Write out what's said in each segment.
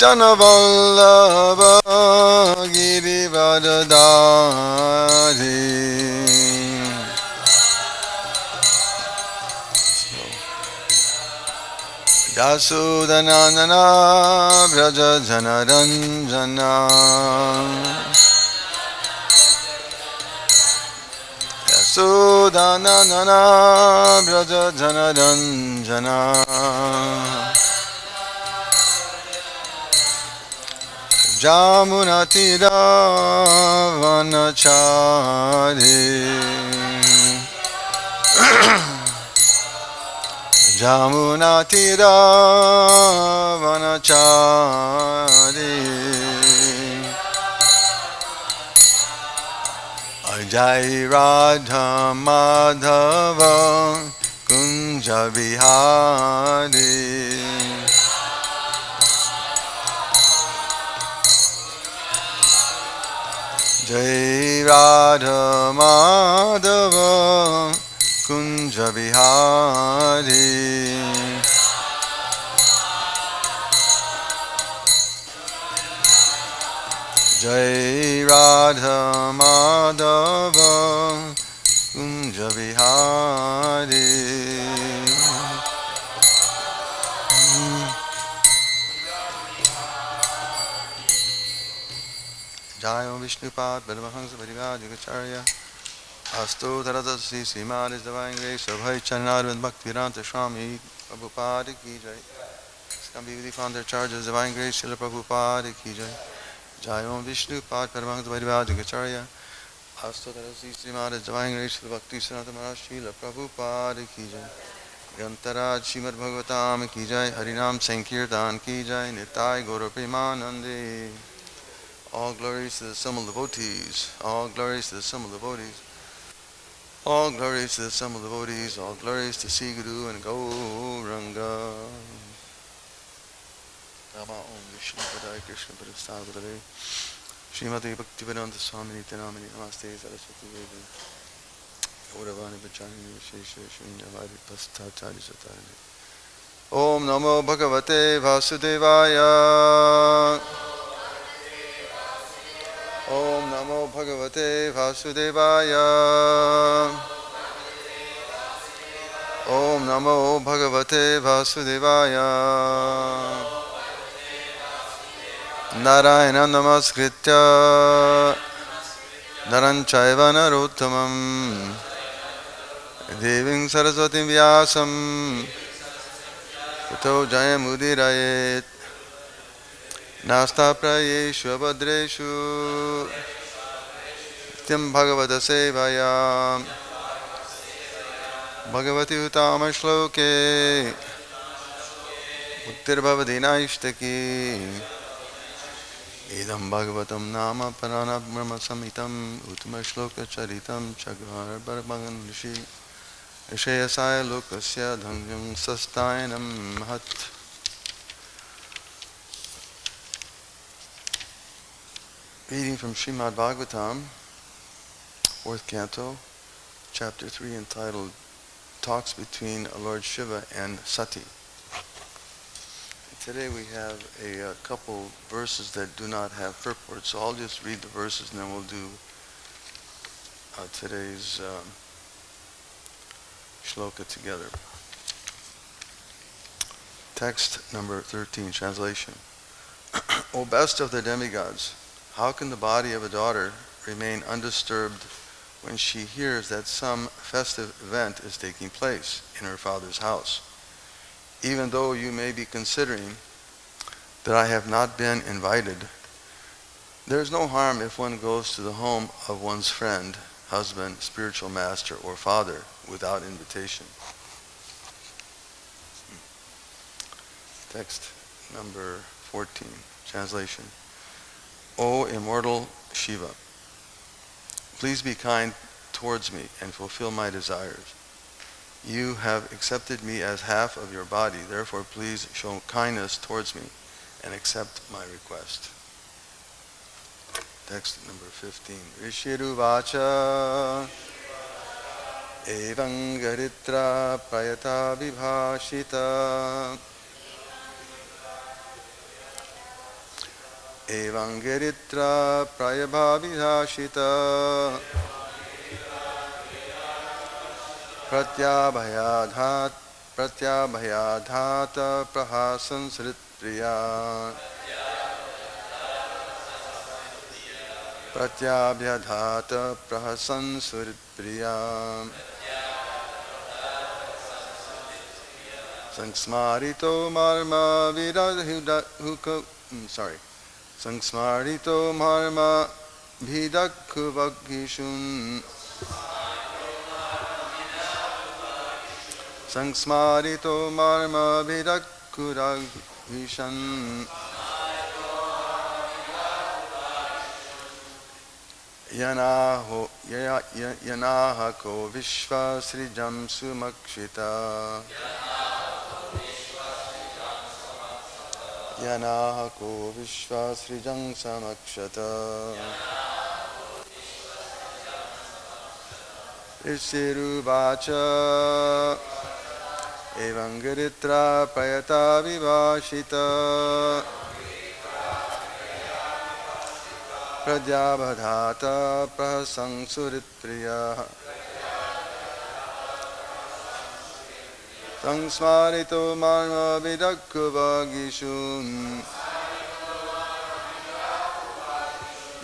Janavallabha Girivardhari Yasudanandana Vraja Janaranjana Yasudanandana Vraja Janaranjana Jamunatira Vanachari Jamunatira Vanachari Jai Radha Madhava Kunja Vihari Jai Radha Madhava Kunja Vihari Jai Radha Madhava Kunja Vihari Jai Om Vishnupad Paramahansa Parivāja Astu Taradasi Srimad His Divine Grace of High Charanarvind Bhaktivedanta Swami Prabhupada Ki Jai. Can be relief on their charges, Divine Grace Srila Prabhupada Ki Jai. Jai Om Vishnupad Paramahansa Parivāja Astu Taradasi Srimad His Divine Grace Srila Bhakti Sanatana Maharaj Srila Prabhupada Ki Jai. Grantaraj Srimad Bhagavatam Ki Jai. Harinam Sankirtan Ki Jai. Nitai Gaura Premanande. All glories to the Summil devotees. All glories to the Summil devotees. All glories to the Summil devotees. All glories to Sri Guru and Gauranga. Nama Om Vishnu Padaya Krishna Padastadare Srimati Bhaktivedanta Swami Nityanamani Namaste Saraswati Devi Gauravani Bachani Shesha Shunyavadi Pastacharya Satarani Om Namo Bhagavate Vasudevaya Om Namo Bhagavate Vasudevaya Om Namo Bhagavate Vasudevaya Narayana Namaskritya Naranchaiva Narottamam Deving Saraswati Vyasam Tato Jayamudirayet Nasta Prayeshu Abhadreshu Tim Bhagavata Sevaya Bhagavati Utama Shloke Uttir Bhavadi Naishtaki Idam Bhagavatam Nama Parana Brahma Samitam Uttama Shloka Charitam Chagvar Bharbangan Rishi Ishayasaya Lokasya Dhangyam Sastayanam Mahat. Reading from Srimad Bhagavatam, 4th canto, chapter 3, entitled Talks Between Lord Śiva and Sati. Today we have a couple verses that do not have purport, so I'll just read the verses and then we'll do today's shloka together. Text number 13, translation. O best of the demigods, how can the body of a daughter remain undisturbed when she hears that some festive event is taking place in her father's house? Even though you may be considering that I have not been invited, there is no harm if one goes to the home of one's friend, husband, spiritual master, or father without invitation. Text number 14, translation. O immortal Śiva, please be kind towards me and fulfill my desires. You have accepted me as half of your body, therefore please show kindness towards me and accept my request. Text number 15. ṛṣir uvāca evaṁ giritraḥ pratyabhyadhatta evaṁ giritraḥ priyayābhibhāṣitaḥ pratyabhyadhatta prahasan suhṛt-priyaḥ pratyabhyadhatta prahasan suhṛt-priyaḥ saṁsmārito marma-bhidaḥ saṁsmārito marma-bhidaḥ kuvāk-iṣūn saṁsmārito marma-bhidaḥ kuvāk-iṣūn yanāḥako viśva-sṛjāṁ samakṣataḥ yanāḥako viśva-sṛjāṁ samakṣataḥ ṛṣir uvāca evaṁ giritraḥ pratyabhyadhatta pratyabhyadhatta prahasan suhṛt-priyaḥ saṁsmārito marma-bhidaḥ kuvāk-iṣūn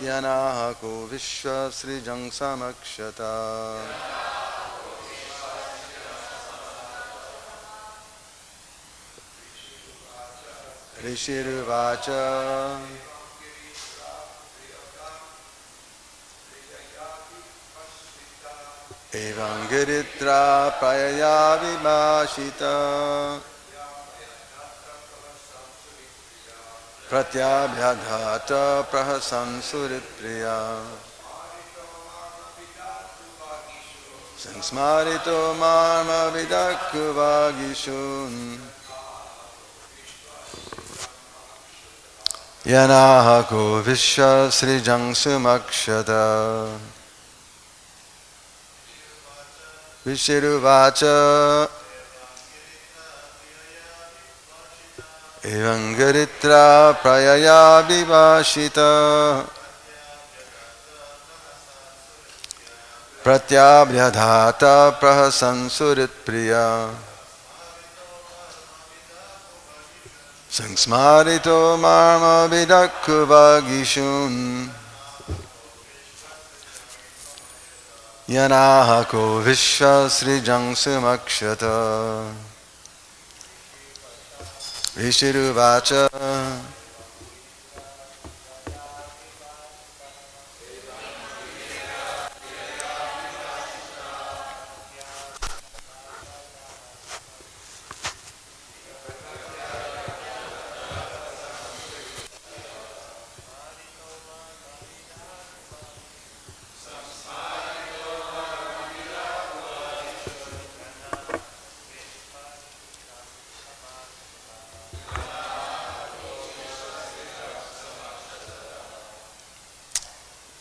yanāḥako viśva-sṛjāṁ samakṣataḥ ṛṣir uvāca evaṁ giritraḥ priyayābhibhāṣitaḥ pratyabhyadhatta prahasan suhṛt-priyaḥ saṁsmārito marma-bhidaḥ kuvāg-iṣūn yanāḥako viśva-sṛjāṁ samakṣataḥ ṛṣir uvāca evaṁ giritraḥ priyayābhibhāṣitaḥ pratyabhyadhatta prahasan suhṛt-priyaḥ saṁsmārito marma-bhidaḥ kuvāk-iṣūn yanāḥako viśva-sṛjāṁ samakṣataḥ ṛṣir uvāca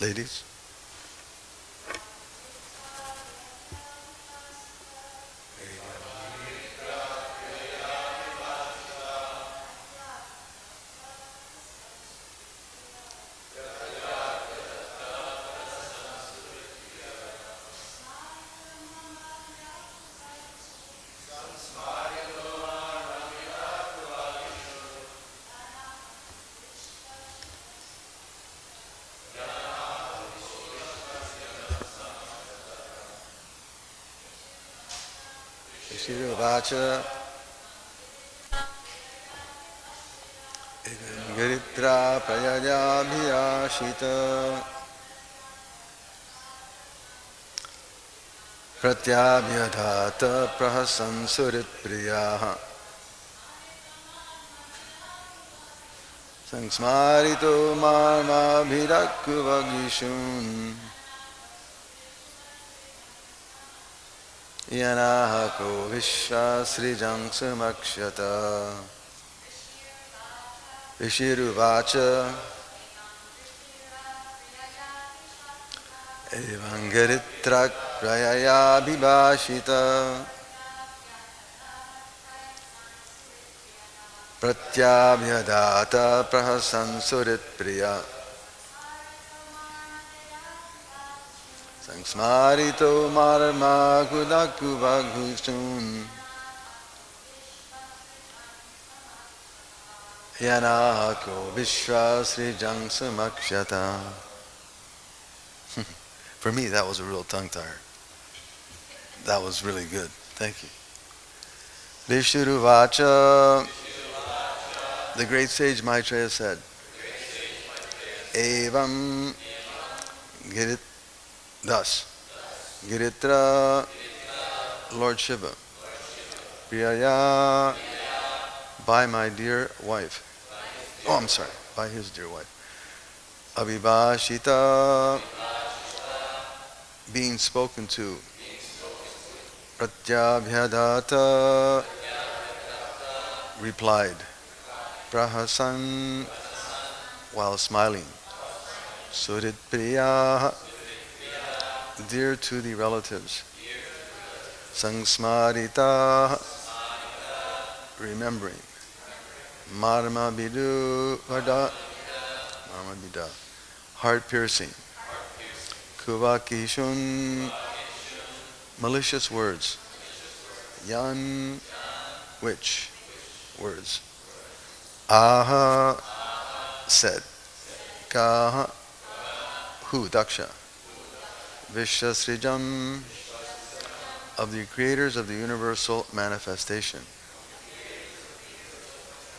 ladies. ṛṣir giritraḥ pratyabhyadhatta pratyabhyadhatta prahasan suhṛt-priyaḥ saṁsmārito marma-bhidaḥ kuvāk-iṣūn yanāḥako viśva-sṛjāṁ samakṣataḥ ṛṣir uvāca evaṁ giritraḥ priyayābhibhāṣitaḥ pratyabhyadhatta prahasan suhṛt-priyaḥ saṁsmārito marma-bhidaḥ kuvāk-iṣūn yanako viśva-sṛjāṁ samakṣataḥ. For me, that was a real tongue-tire. That was really good. Thank you. ṛṣir, the great sage Maitreya said, evam, thus, giritraḥ, Lord Śiva, priyayā, by my dear wife. Oh, I'm sorry, by his dear wife. Abhibhāṣitaḥ, being spoken to. Pratyabhyadhatta, replied. Prahasan, while smiling. suhṛt-priyaḥ, dear to the relatives. saṁsmāritaḥ, remembering. marma-bhidaḥ, heart-piercing. kuvāk-iṣūn, malicious words. Yan, which words? Aha, said. Kaha, who? Dakṣa. Viśva-sṛjāṁ, of the creators of the universal manifestation.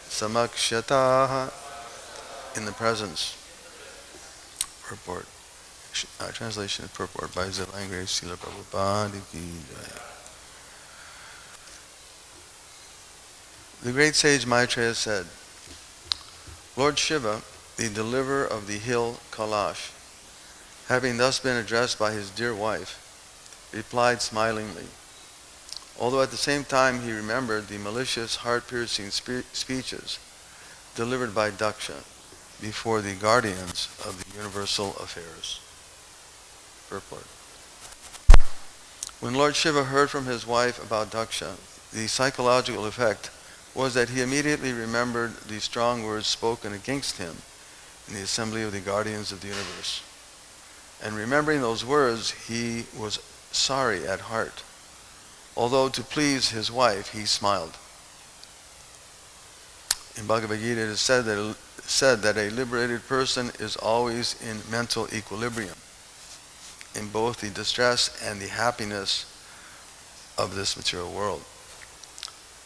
samakṣataḥ, in the presence. Purport. Translation and purport by His Divine Grace Srila Prabhupada ki jai. The great sage Maitreya said, Lord Śiva, the deliverer of the hill Kailash, having thus been addressed by his dear wife, replied smilingly, although at the same time he remembered the malicious, heart-piercing speeches delivered by Dakṣa before the guardians of the universal affairs. Purport. When Lord Śiva heard from his wife about Dakṣa, the psychological effect was that he immediately remembered the strong words spoken against him in the assembly of the guardians of the universe. And remembering those words, he was sorry at heart. Although to please his wife, he smiled. In Bhagavad Gita, it is said that a liberated person is always in mental equilibrium, in both the distress and the happiness of this material world.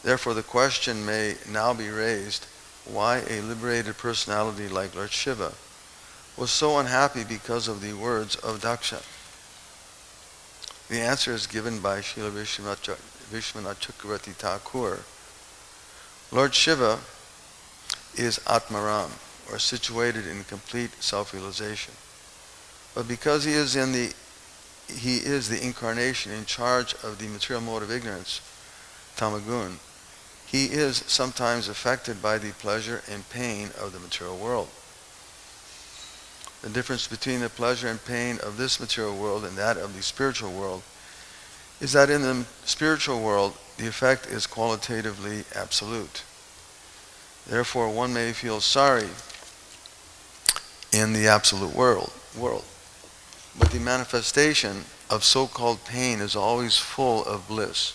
Therefore, the question may now be raised, why a liberated personality like Lord Śiva was so unhappy because of the words of Dakṣa? The answer is given by Srila Vishwanath Chakravarti Thakur. Lord Śiva is Atmaram, or situated in complete self-realization. But because he is the incarnation in charge of the material mode of ignorance, tamagun, he is sometimes affected by the pleasure and pain of the material world. The difference between the pleasure and pain of this material world and that of the spiritual world is that in the spiritual world, the effect is qualitatively absolute. Therefore, one may feel sorry in the absolute world. But the manifestation of so-called pain is always full of bliss.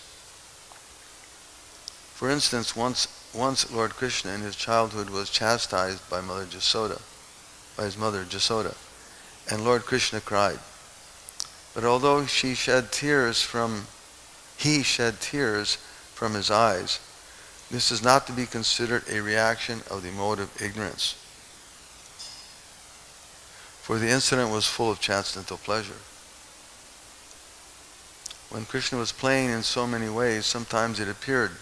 For instance, once Lord Krishna in his childhood was chastised by his mother Jasoda, and Lord Krishna cried. But although he shed tears from his eyes, this is not to be considered a reaction of the mode of ignorance, for the incident was full of transcendental pleasure. When Krishna was playing in so many ways, sometimes it appeared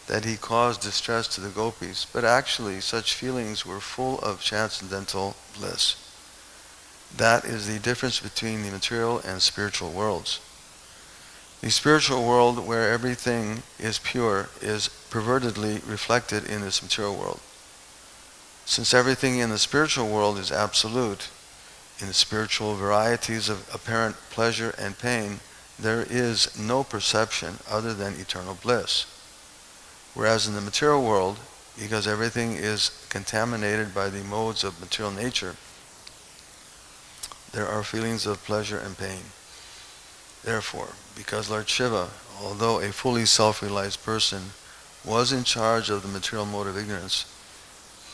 that he caused distress to the gopis, but actually such feelings were full of transcendental bliss. That is the difference between the material and spiritual worlds. The spiritual world, where everything is pure, is pervertedly reflected in this material world. Since everything in the spiritual world is absolute, in the spiritual varieties of apparent pleasure and pain, there is no perception other than eternal bliss. Whereas in the material world, because everything is contaminated by the modes of material nature, there are feelings of pleasure and pain. Therefore, because Lord Śiva, although a fully self-realized person, was in charge of the material mode of ignorance,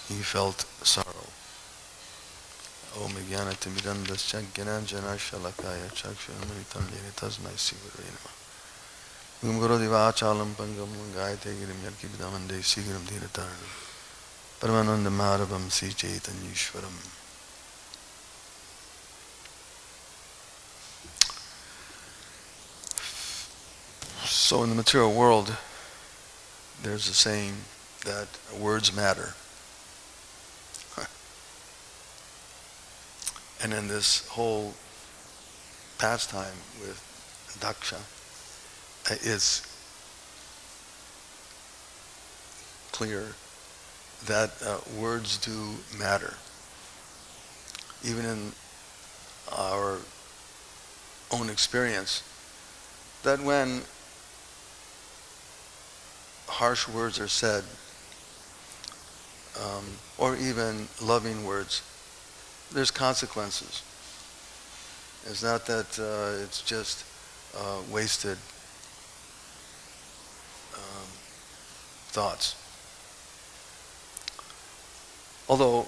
he felt sorrow. Om Jnana Timidandasya Jnananjana Shalakaya Chakshunamritam Yeni Tasmai Sivare Namah. Gum Guru Divachalam Pangam Gayate Girim Yalki Vidamande Sigiram Dhirataranam Paramananda Madhavam Sri Chaitanyeshwaram. So in the material world, there's a saying that words matter. And in this whole pastime with Dakṣa, it's clear that words do matter. Even in our own experience, that when harsh words are said, or even loving words, there's consequences. It's not that it's just wasted thoughts. Although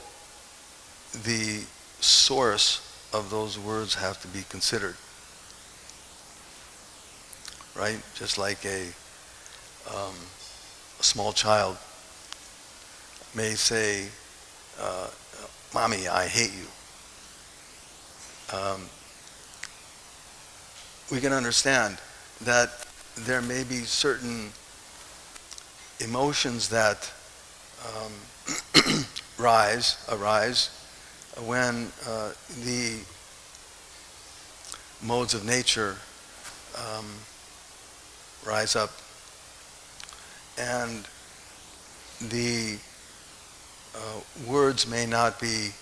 the source of those words have to be considered, right? Just like a small child may say, "Mommy, I hate you." We can understand that there may be certain emotions that arise when the modes of nature rise up, and the words may not be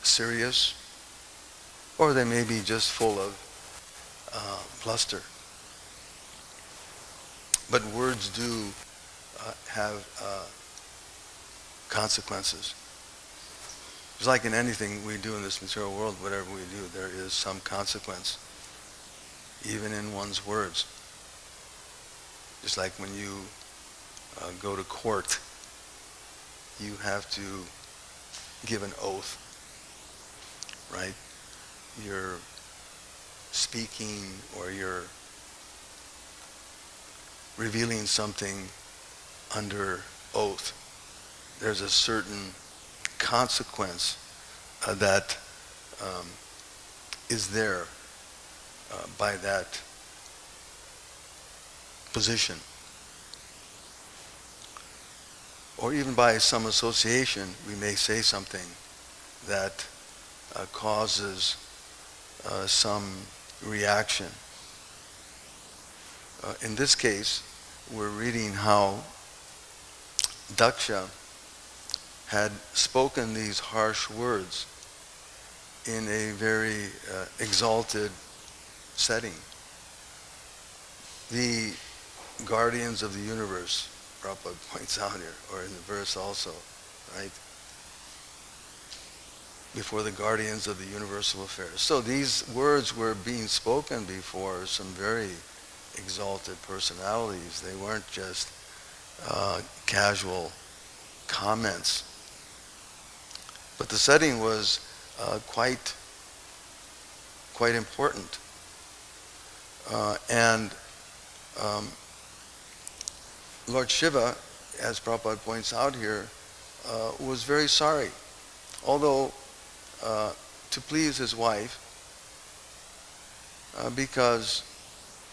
serious, or they may be just full of bluster. But words do have consequences. It's like in anything we do in this material world, whatever we do, there is some consequence, even in one's words. Just like when you go to court, you have to give an oath, right? You're speaking or you're revealing something under oath. There's a certain consequence that is there by that position. Or even by some association, we may say something that causes some reaction. In this case, we're reading how Dakṣa had spoken these harsh words in a very exalted setting. The guardians of the universe, Prabhupada points out here, or in the verse also, right? Before the guardians of the universal affairs. So these words were being spoken before some very exalted personalities. They weren't just casual comments. But the setting was quite important. And Lord Śiva, as Prabhupada points out here, was very sorry. Although to please his wife, because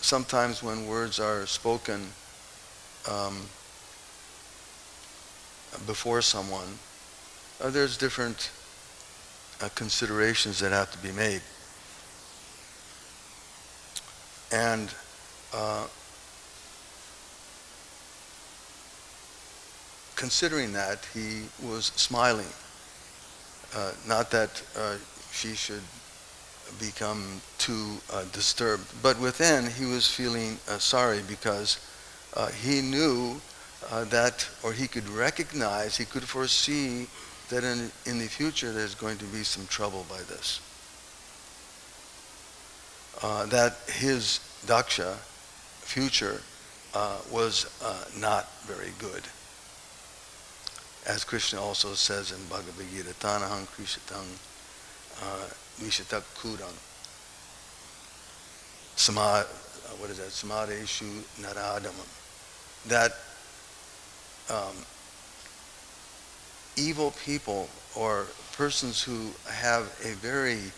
sometimes when words are spoken before someone, there's different considerations that have to be made. And considering that, he was smiling. Not that she should become too disturbed, but within he was feeling sorry because he knew or he could recognize, he could foresee that in the future there's going to be some trouble by this. That his Dakṣa future was not very good. As Krishna also says in Bhagavad Gita, tanaham krishatang vishatak kudam samareshu naradamam. That evil people or persons who have a very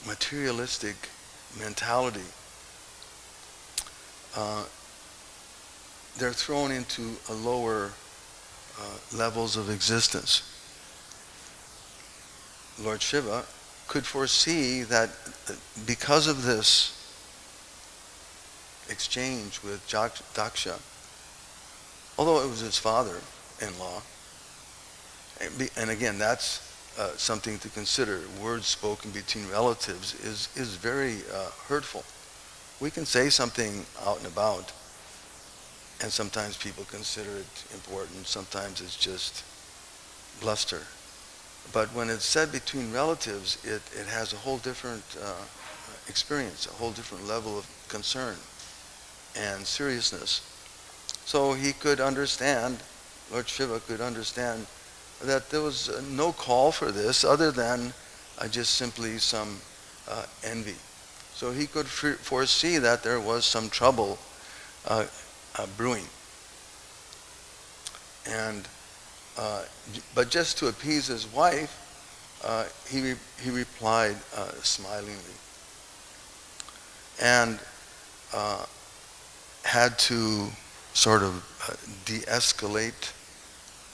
materialistic mentality, they're thrown into a lower levels of existence. Lord Śiva could foresee that because of this exchange with Dakṣa, although it was his father-in-law, and again, that's something to consider. Words spoken between relatives is very hurtful. We can say something out and about, and sometimes people consider it important. Sometimes it's just bluster. But when it's said between relatives, it has a whole different experience, a whole different level of concern and seriousness. So he could understand, Lord Śiva could understand, that there was no call for this other than just simply some envy. So he could foresee that there was some trouble brewing. And but just to appease his wife, he replied smilingly, and had to sort of de-escalate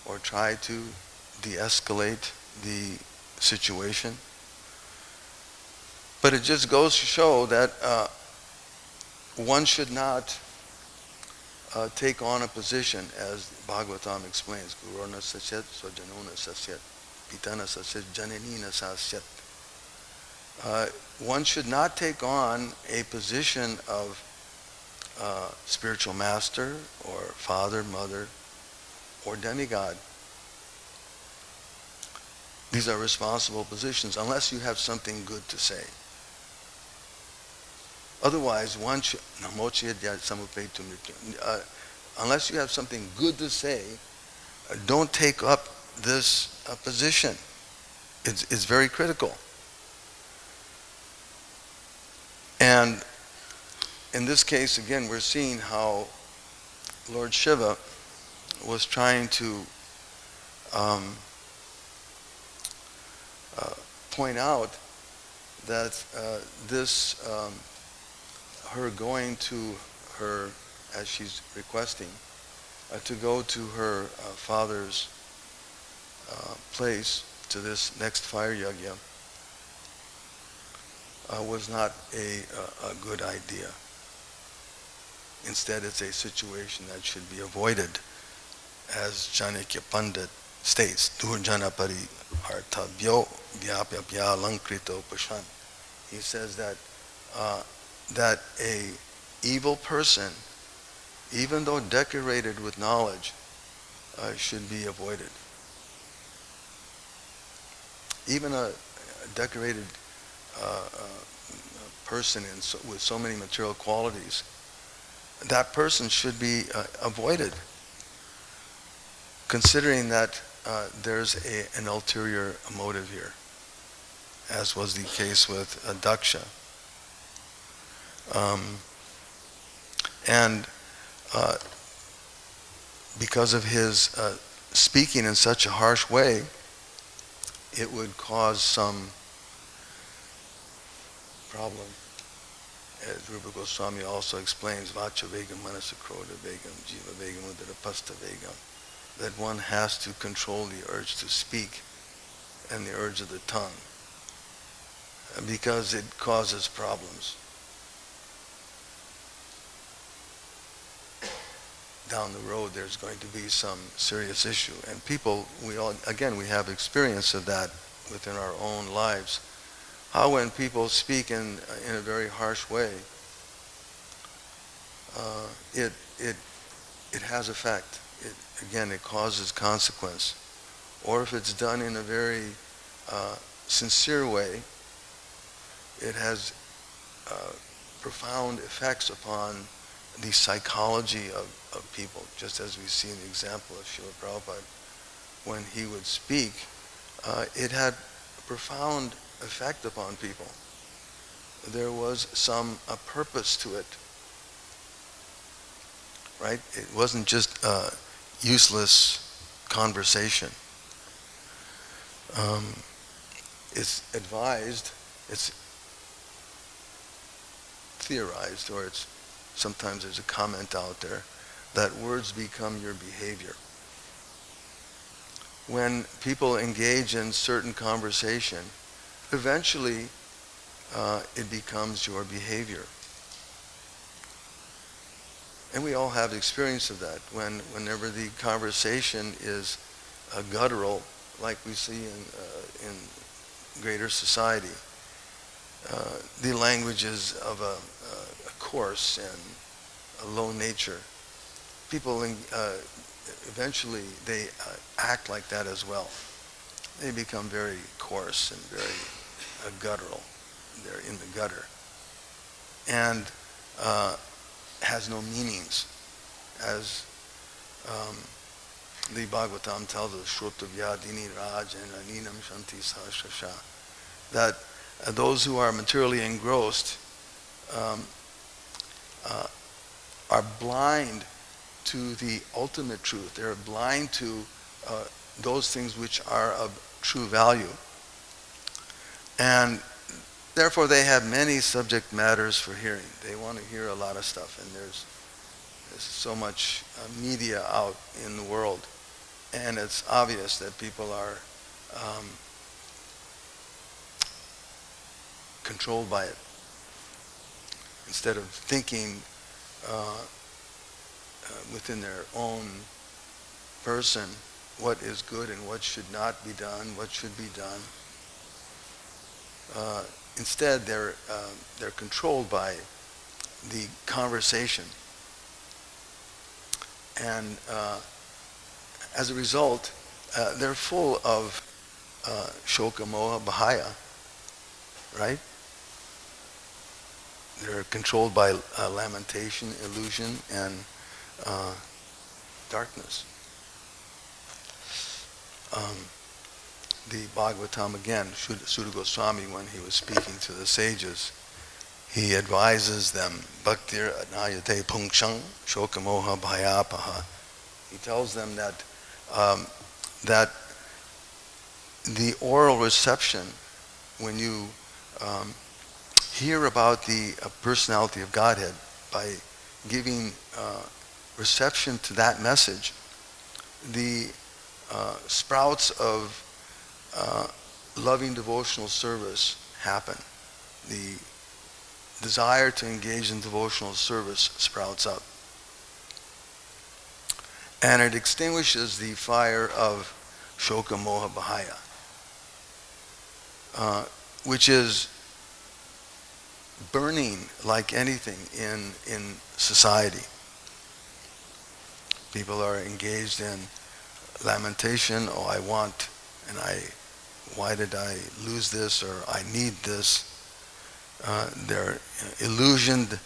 or try to de-escalate the situation. But it just goes to show that one should not take on a position, as Bhagavatam explains, Guruna sasyat, Swajanuna sasyat, Pitana sasyat, Jananina sasyat. One should not take on a position of spiritual master or father, mother, or demigod. These are responsible positions unless you have something good to say. Otherwise, one should, unless you have something good to say, don't take up this position. It's very critical. And in this case, again, we're seeing how Lord Śiva was trying to point out that her going to her, as she's requesting, to go to her father's place, to this next fire yajna, was not a good idea. Instead, it's a situation that should be avoided, as Chanakya Pandit states, Durjana parihartabhyo vyapyapya lankrito pashan. He says that that a evil person, even though decorated with knowledge, should be avoided. Even a decorated person with so many material qualities, that person should be avoided, considering that there's an ulterior motive here, as was the case with Dakṣa. And because of his speaking in such a harsh way, it would cause some problem. As Rupa Goswami also explains, Vacha vegam, manasa krodha vegam, jiva vegam, udarapasta vegam, that one has to control the urge to speak and the urge of the tongue, because it causes problems. Down the road, there's going to be some serious issue. And people, we have experience of that within our own lives. How when people speak in a very harsh way, it has effect. it causes consequence. Or if it's done in a very sincere way, it has profound effects upon the psychology of people, just as we see in the example of Srila Prabhupada. When he would speak, it had a profound effect upon people. There was a purpose to it, right? It wasn't just useless conversation. It's advised, it's theorized, or sometimes there's a comment out there that words become your behavior. When people engage in certain conversation, eventually it becomes your behavior. And we all have experience of that. Whenever the conversation is guttural, like we see in greater society, the language is of a coarse and a low nature. People eventually they act like that as well. They become very coarse and very guttural. They're in the gutter, and has no meanings, as the Bhagavatam tells us, Shrutavya-dini rajaninam shanti sahasrasha, that those who are materially engrossed are blind to the ultimate truth. They're blind to those things which are of true value. And therefore they have many subject matters for hearing. They want to hear a lot of stuff, and there's so much media out in the world. And it's obvious that people are controlled by it. Instead of thinking within their own person what is good and what should not be done, what should be done. Instead, they're controlled by the conversation, and as a result, they're full of shoka, moha, bhaya, right? They're controlled by lamentation, illusion, and darkness. The Bhagavatam again, Sutta Goswami, when he was speaking to the sages, he advises them, Bhaktir anayate punkshang shokamoha bhayapaha. He tells them that that the oral reception, when you hear about the personality of Godhead, by giving reception to that message, the sprouts of loving devotional service happen. The desire to engage in devotional service sprouts up. And it extinguishes the fire of shoka, moha, bhaya, which is burning like anything in society. People are engaged in lamentation. Oh, I want, and why did I lose this, or I need this? They're illusioned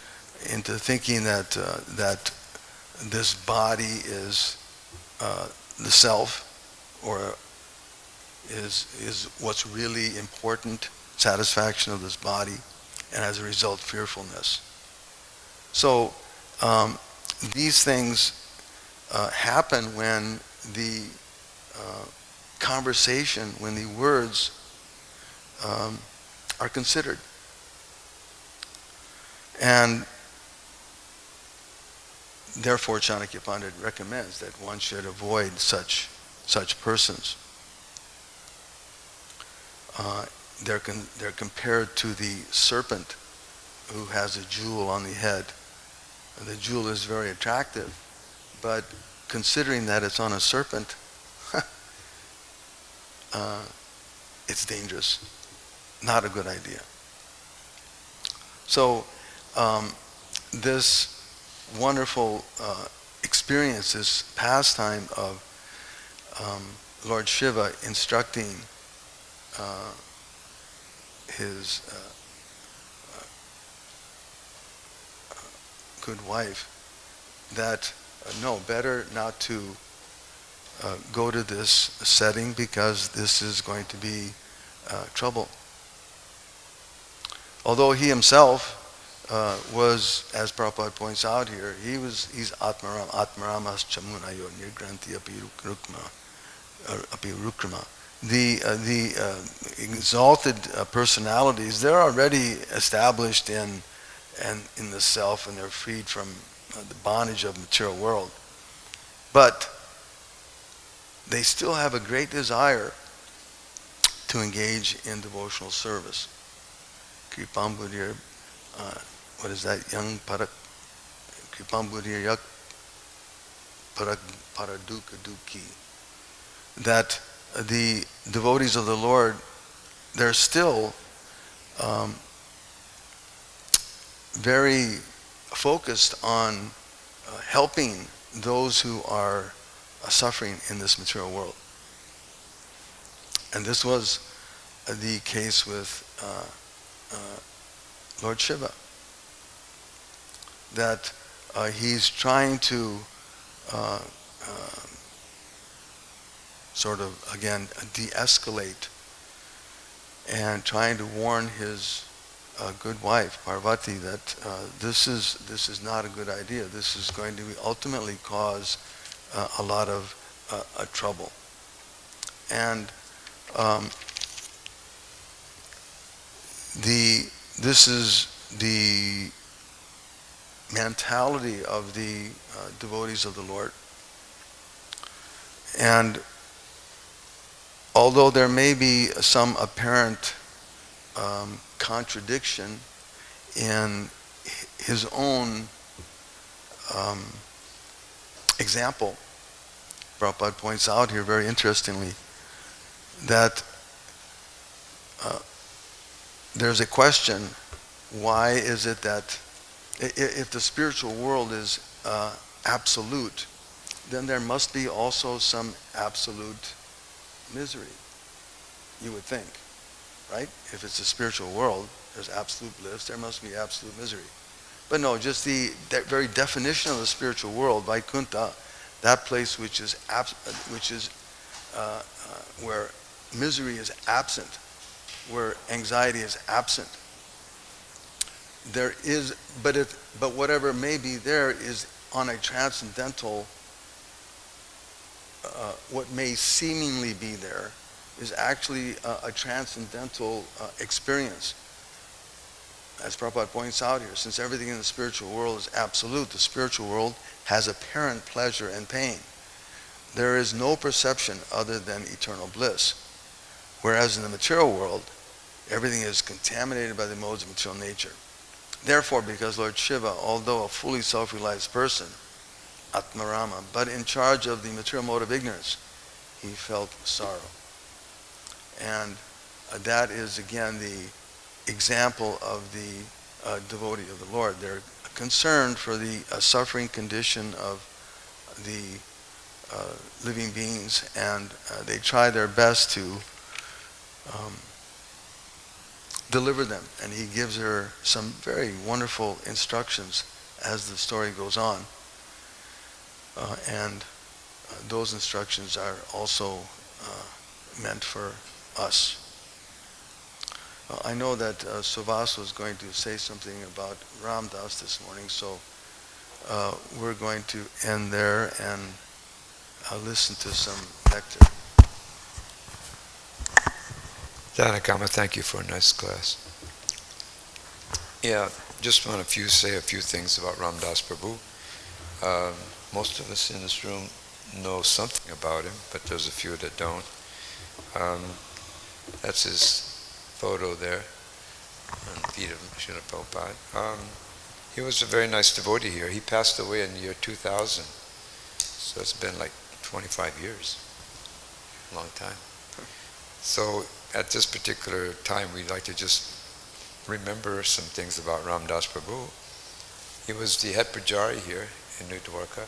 into thinking that this body is the self, or is what's really important, satisfaction of this body, and as a result, fearfulness. So these things happen when the conversation, when the words are considered. And therefore Chanakya Pandit recommends that one should avoid such persons. They're compared to the serpent who has a jewel on the head. The jewel is very attractive, but considering that it's on a serpent, it's dangerous. Not a good idea. So this wonderful experience this pastime of Lord Shiva instructing his good wife that no, better not to go to this setting because this is going to be trouble. Although he himself was, as Prabhupada points out here, he's atmaramas chamunayo nirgranti api rukrama. The exalted personalities, they're already established in the self, and they're freed from the bondage of the material world. But they still have a great desire to engage in devotional service. Kripambudir, what is that? Young parak, Kripambudir yak parak paraduka duki. That the devotees of the Lord, they're still very focused on helping those who are suffering in this material world. And this was the case with Lord Shiva, that he's trying to sort of, again, de-escalate and trying to warn his good wife, Parvati, that this is not a good idea. This is going to ultimately cause a lot of trouble. And this is the mentality of the devotees of the Lord. And although there may be some apparent contradiction in his own example, Prabhupada points out here very interestingly that there's a question: why is it that if the spiritual world is absolute, then there must be also some absolute misery, you would think, right? If it's a spiritual world, there's absolute bliss, there must be absolute misery. But no, just the very definition of the spiritual world, Vaikuntha, that place which is where misery is absent, where anxiety is absent. There is, but whatever may be there is on a transcendental. What may seemingly be there is actually a transcendental experience. As Prabhupada points out here, since everything in the spiritual world is absolute, the spiritual world has apparent pleasure and pain. There is no perception other than eternal bliss. Whereas in the material world, everything is contaminated by the modes of material nature. Therefore, because Lord Shiva, although a fully self-realized person, Atmarama, but in charge of the material mode of ignorance, he felt sorrow. And that is again the example of the devotee of the Lord. They're concerned for the suffering condition of the living beings, and they try their best to deliver them. And he gives her some very wonderful instructions as the story goes on. And those instructions are also meant for us. I know that Suvas was going to say something about Ram Das this morning, so we're going to end there and listen to some nectar. Janakama, thank you for a nice class. Yeah, just want to say a few things about Ram Das Prabhu. Most of us in this room know something about him, but there's a few that don't. That's his photo there on the feet of Srila Prabhupada. He was a very nice devotee here. He passed away in the year 2000, so it's been like 25 years, a long time. So at this particular time, we'd like to just remember some things about Ram Das Prabhu. He was the head pujari here in New Dwarka.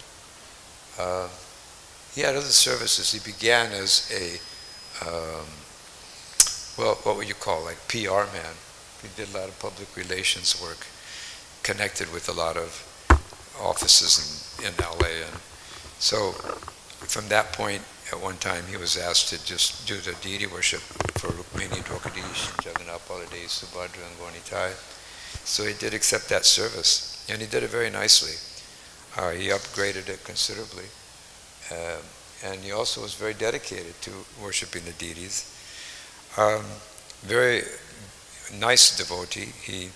he had other services. He began as a, what would you call, like PR man. He did a lot of public relations work, connected with a lot of offices in LA. And so from that point, at one time, he was asked to just do the deity worship for Rukmini, Draupadish, Jagannath, Baladev, Subhadra, and Gaunitai. So he did accept that service, and he did it very nicely. He upgraded it considerably, and he also was very dedicated to worshiping the deities. Very nice devotee. He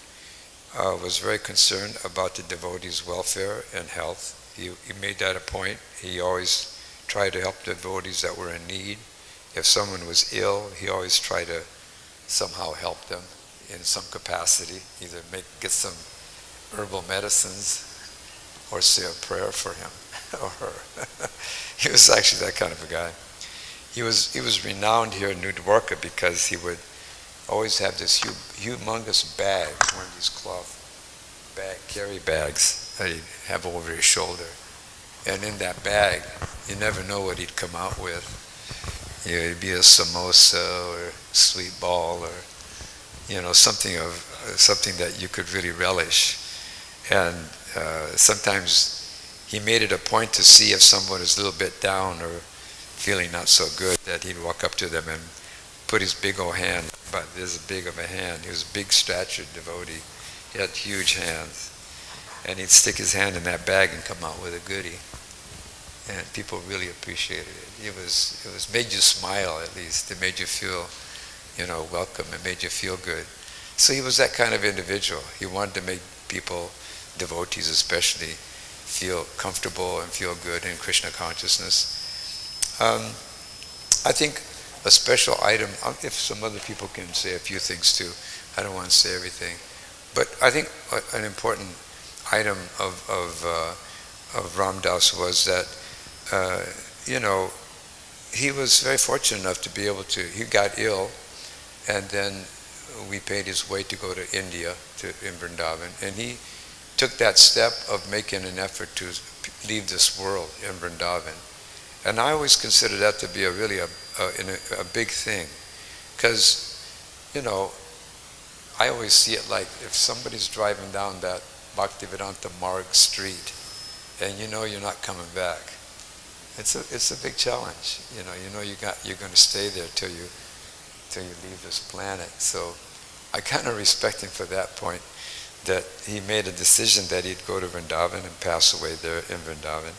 was very concerned about the devotees' welfare and health. He made that a point. He always tried to help the devotees that were in need. If someone was ill, he always tried to somehow help them in some capacity, either get some herbal medicines or say a prayer for him or her. He was actually that kind of a guy. He was renowned here in New Dwarka because he would always have this humongous bag, one of these cloth carry bags that he'd have over his shoulder. And in that bag, you never know what he'd come out with. It'd be a samosa or sweet ball or something that you could really relish. And sometimes he made it a point to see if someone was a little bit down or feeling not so good, that he'd walk up to them and put his big old hand, about this big of a hand. He was a big statured devotee. He had huge hands. And he'd stick his hand in that bag and come out with a goodie. And people really appreciated it. It made you smile, at least. It made you feel, welcome. It made you feel good. So he was that kind of individual. He wanted to make people, devotees especially, feel comfortable and feel good in Krishna consciousness. I think a special item, if some other people can say a few things too, I don't want to say everything, but I think an important item of Ram Dass was that, he was very fortunate enough to be able to, he got ill, and then we paid his way to go to India, in Vrindavan, and he took that step of making an effort to leave this world in Vrindavan. And I always consider that to be a big thing, because, I always see it like if somebody's driving down that Bhaktivedanta Marg street, and you're not coming back. It's a big challenge. You're going to stay there till you leave this planet. So I kind of respect him for that point, that he made a decision that he'd go to Vrindavan and pass away there in Vrindavan.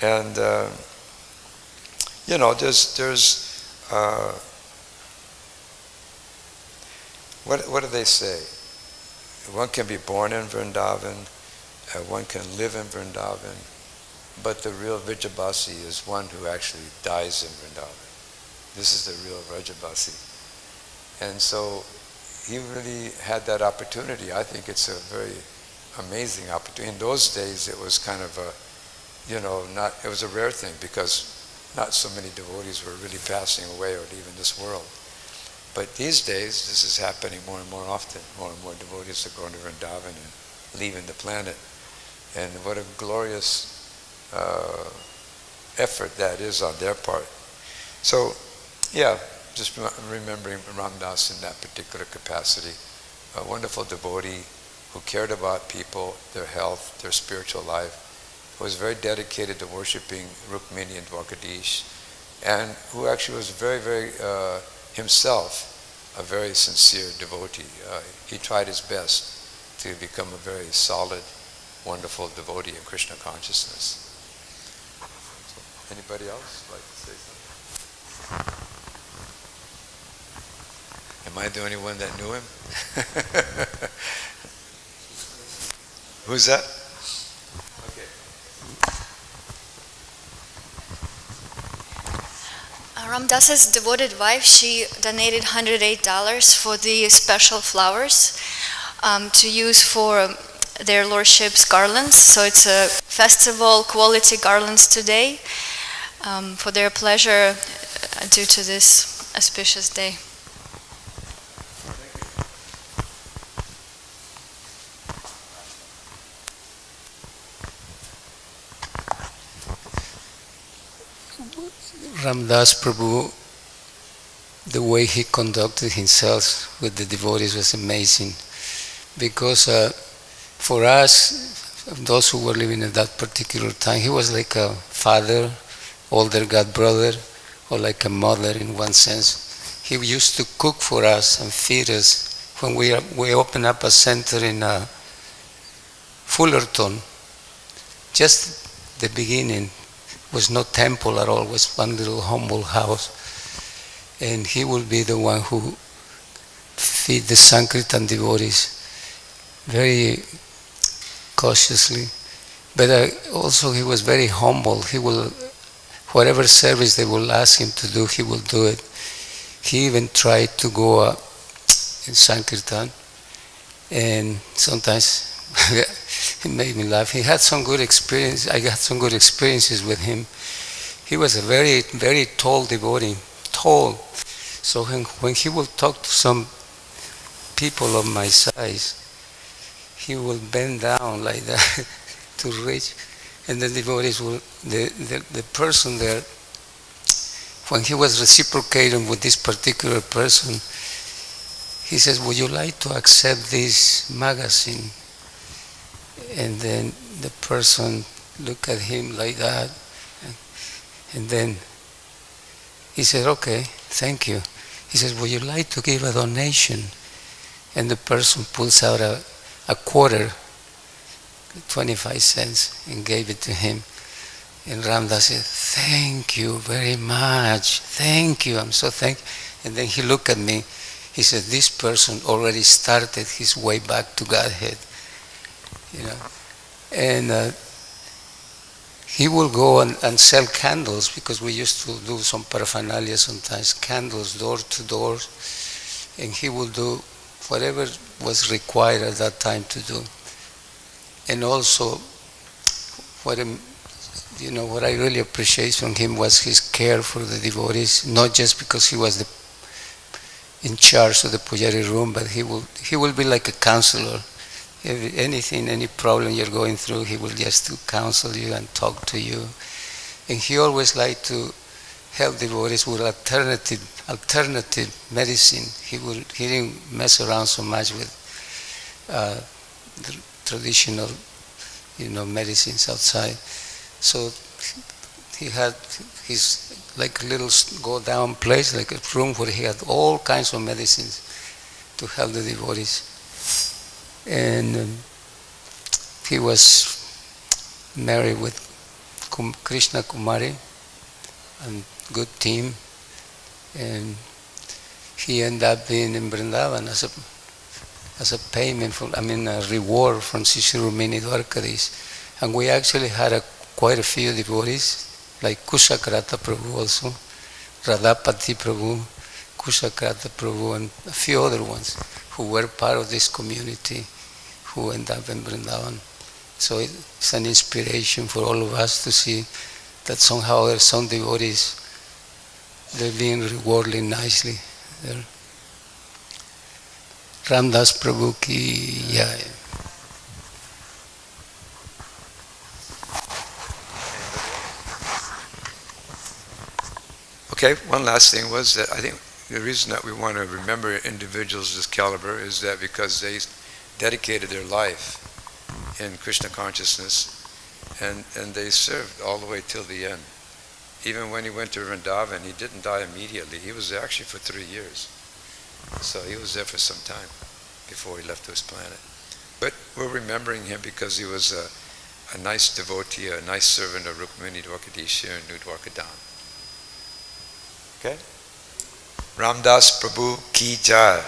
And there's what do they say? One can be born in Vrindavan, one can live in Vrindavan, but the real Vrajabasi is one who actually dies in Vrindavan. This is the real Vrajabasi. And so he really had that opportunity. I think it's a very amazing opportunity. In those days, it was kind of it was a rare thing, because not so many devotees were really passing away or leaving this world. But these days, this is happening more and more often. More and more devotees are going to Vrindavan and leaving the planet. And what a glorious effort that is on their part. So, just remembering Ram Dass in that particular capacity, a wonderful devotee who cared about people, their health, their spiritual life, was very dedicated to worshiping Rukmini and Dwarkadish, and who actually was very, very himself a very sincere devotee. He tried his best to become a very solid, wonderful devotee in Krishna consciousness. So, anybody else like to say something? Am I the only one that knew him? Who's that? Ram Dass's devoted wife, she donated $108 for the special flowers to use for their lordship's garlands. So it's a festival quality garlands today for their pleasure due to this auspicious day. Ramdas Prabhu, the way he conducted himself with the devotees was amazing, because for us, those who were living at that particular time, he was like a father, older god brother, or like a mother in one sense. He used to cook for us and feed us. When we opened up a center in Fullerton, just the beginning, was no temple at all, was one little humble house. And he will be the one who feed the Sankirtan devotees very cautiously. But also he was very humble. He will, whatever service they will ask him to do, he will do it. He even tried to go in Sankirtan, and sometimes it made me laugh. He had some good experience. I got some good experiences with him. He was a very, very tall devotee, tall. So when he will talk to some people of my size, he will bend down like that to reach, and the devotees will, the person there, when he was reciprocating with this particular person, he says, would you like to accept this magazine? And then the person looked at him like that, and then he said, okay, thank you. He says, would you like to give a donation? And the person pulls out a quarter, 25 cents, and gave it to him. And Ramdas said, thank you very much, thank you, I'm so thankful. And then he looked at me, he said, this person already started his way back to Godhead. You know, and he will go and sell candles, because we used to do some paraphernalia sometimes, candles door to door, and he will do whatever was required at that time to do. And also, what I really appreciate from him was his care for the devotees, not just because he was in charge of the Pujari room, but he will be like a counselor. If anything, any problem you're going through, he will just counsel you and talk to you. And he always liked to help devotees with alternative medicine. He didn't mess around so much with the traditional, medicines outside. So he had his like little go down place, like a room where he had all kinds of medicines to help the devotees. And he was married with Krishna Kumari, and good team, and he ended up being in Vrindavan as a payment a reward from Sri Rumini Dwarkadis. And we actually had quite a few devotees, like Kushakrata Prabhu also, Radhapati Prabhu, Kushakrata Prabhu, and a few other ones who were part of this community who ended up in Vrindavan. So it's an inspiration for all of us to see that somehow there are some devotees, they're being rewarded nicely there. Ramdas Prabhu ki jai. Okay, one last thing was that I think the reason that we want to remember individuals of this caliber is that because they dedicated their life in Krishna consciousness, and they served all the way till the end. Even when he went to Vrindavan, he didn't die immediately. He was there actually for 3 years. So he was there for some time before he left this planet. But we're remembering him because he was a nice devotee, a nice servant of Rukmini Dwarkadisha and New Dwarkadam. Okay? Ramdas Prabhu ki jai.